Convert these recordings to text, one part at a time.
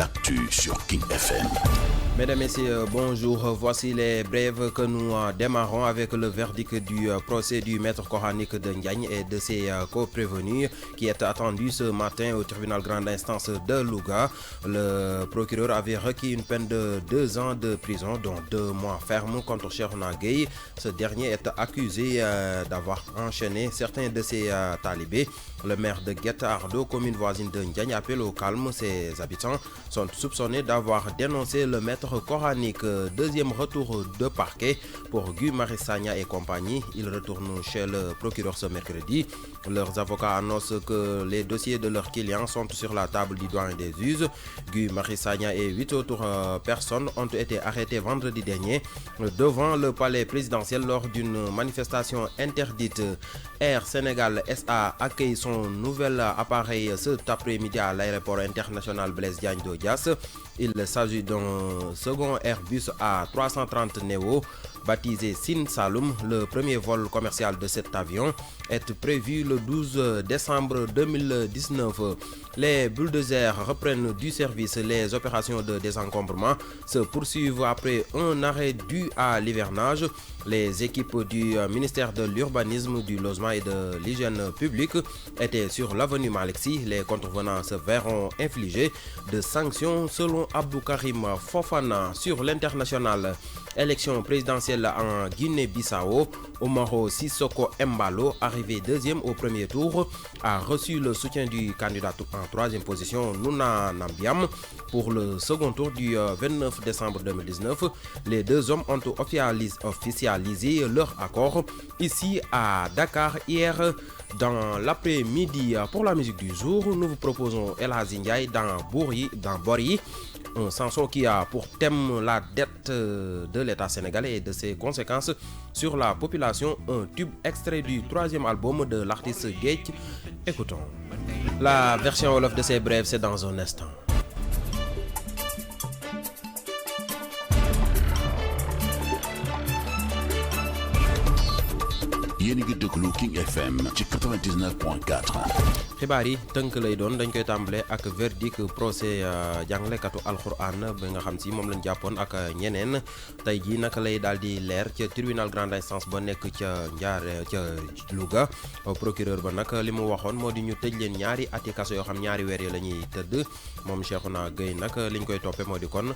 l'actu sur King FM. Mesdames, Messieurs, bonjour. Voici les brèves que nous démarrons avec le verdict du procès du maître coranique de Ndiagne et de ses co-prévenus qui est attendu ce matin au tribunal grande instance de Louga. Le procureur avait requis une peine de 2 ans de prison, dont 2 mois fermes contre Cheikhouna Gueye. Ce dernier est accusé d'avoir enchaîné certains de ses talibés. Le maire de Guet-Ardo, commune voisine de Ndiagne, appelle au calme. Ses habitants sont soupçonnés d'avoir dénoncé le maître coranique. Deuxième retour de parquet pour Guy Marius Sagna et compagnie. Ils retournent chez le procureur ce mercredi. Leurs avocats annoncent que les dossiers de leurs clients sont sur la table du doyen des juges. Guy Marius Sagna et 8 autres personnes ont été arrêtés vendredi dernier devant le palais présidentiel lors d'une manifestation interdite. Air Sénégal SA accueille son nouvel appareil cet après-midi à l'aéroport international Blaise Diagne de Diass. Il s'agit d'un second Airbus A330 Neo baptisé Sine Saloum. Le premier vol commercial de cet avion est prévu le 12 décembre 2019. Les bulldozers reprennent du service. Les opérations de désencombrement se poursuivent après un arrêt dû à l'hivernage. Les équipes du ministère de l'Urbanisme, du Logement et de l'Hygiène publique étaient sur l'avenue Malexi. Les contrevenants se verront infliger de sanctions selon Abdou Karim Fofana. Sur l'international, élection présidentielle en Guinée-Bissau, Umaro Sissoko Embalo, arrivé deuxième au premier tour, a reçu le soutien du candidat en troisième position, Nouna Nambiam. Pour le second tour du 29 décembre 2019, les deux hommes ont officialisé leur accord ici à Dakar hier dans l'après-midi. Pour la musique du jour, nous vous proposons El Hadji Ndiaye dans Bori, un chanson qui a pour thème la dette de l'État sénégalais et de ses conséquences sur la population, un tube extrait du 3e album de l'artiste Gate. Écoutons. La version wolof de ces brèves, c'est dans un instant. yéen a ngi déglu King FM ci 99.4. xibaar yi tënk lay doon dañ koy tàmbale ak verdict procès jàngalekatu alxuraan bi nga xam si moom lañ jàppoon ak ñeneen tey jii naka lay daal di leer ca tribunal grande instance ba nekk ca Louga. Procureur ba nag li mu waxoon moo di ñu tëj leen ñaari ati kaso yoo xam ñaari weer yi la ñuy tëdd. moom Cheikhouna Gueye nag liñ koy toppee moo di kon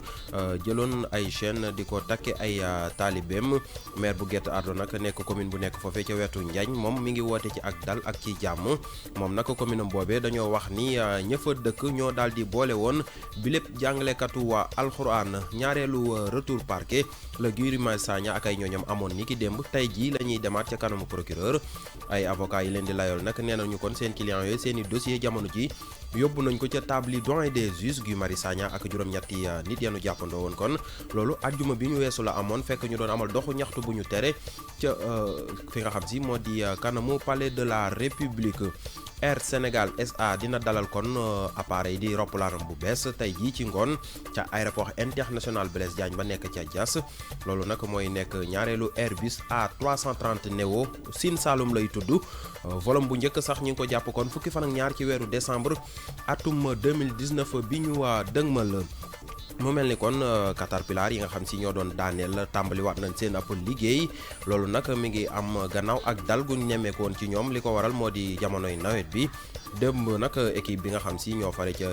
jëloon ay chaîne di ko takke ay taalibeem. maire bu Guet-Ardo nag nekk commune bu nekk foofee ca wetu Ndiagne moom mi ngi woote ci ak dal ak ci jàmm. moom nag commune am boobee dañoo wax ni ña fa dëkk ñoo daal di boole woon bi lépp jàngalekatu waa alxuraan. ñaareelu retour parquet la Guy Marius Sagna ak ay ñooñam amoon ni ki démb tey jii la ñuy demaat ca kanamu procureur. ay avocat yi leen di layool nag nee nañu kon seen client yooyu seen i dossier jamono ji yóbbu nañ ko ca table doyen des juges. Guy Marius Sagna ak juróom-ñetti nit yanu jàppandoo woon kon loolu ajjuma bi ñu weesu la amoon fekk ñu doon amal doxu ñaxtu bu ñu tere ca fi nga xam si moo di kanamu palais de la République. Air Sénégal SA dina dalal kon appareil di roppalaanam bu bees tey jii ci ngoon ca aéroport international Blaise Diagne ba nekk ca Diass. loolu nag mooy nekk ñaareelu Airbus A330 Neo Sine Saloum lay tudd. volom bu njëkk sax ñu ngi ko jàpp kon fukki fan ak ñaar ci weeru décembre atum 2019 bi ñu dëgmal. mu mel ni kon Caterpillar yi nga xam si ñoo doon daaneel tàmbaliwaat nañ seen ab liggéey. loolu nag mi ngi am gannaaw ak dal gu ñemeekoon ci ñoom li ko waral moo di jamonoy nawet bi. démb nag équipe bi nga xam si ñoo fare ca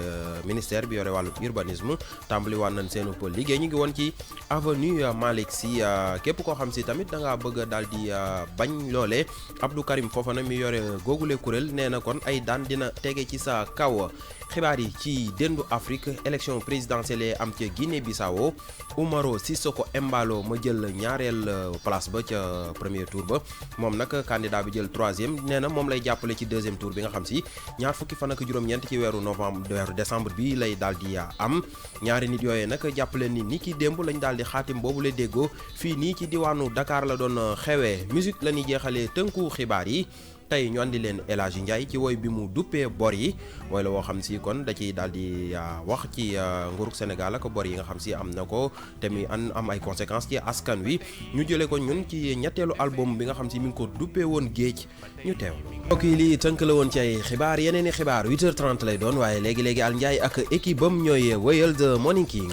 ministère bi yore wàllu urbanisme tàmbaliwaat nañ seen ab liggéey. ñu ngi woon ci avenue Malick Sy. képp koo xam si tamit da ngaa bëgg a daal di bañ loolee Abdou Karim Fofana mi yore googule kuréel nee na kon ay daan dina tege ci sa kaw. xibaar yi ci dendu Afrique élection présidentielle am ca Guinée-Bissau. Umaro Sissoko Embalo ma jël ñaareel place ba ca premier tour ba. moom nag candidat bi jël 3e nee na moom lay jàppale ci 2e tour bi nga xam si ñaar fukki fan ak juróom-ñeent ci weeru décembre bi lay daal di am. ñaari nit yooyee nag jàppale ni ki démb lañ daal di xaatim boobu la déggoo fii nii ci diwaanu Dakar la doon xewee. musique la ñuy jeexalee tënku xibaar yi tey ñu andi leen El Hadji Ndiaye ci woy bi mu duppee bor yi woy la woo xam si kon da ciy daal di wax ci nguurug Sénégal ak bor yi nga xam si am na ko te muy am ay conséquences ci askan wi ñu jëlee ko ñun ci ñetteelu album bi nga xam si mi ngi ko duppee woon géej ñu teew mbokk yi lii tënk la woon ci ay xibaar yeneen i xibaar 8h30 lay doon waaye léegi-léegi Al Ndiaye ak équipe bam ñooy wéyal The Morning King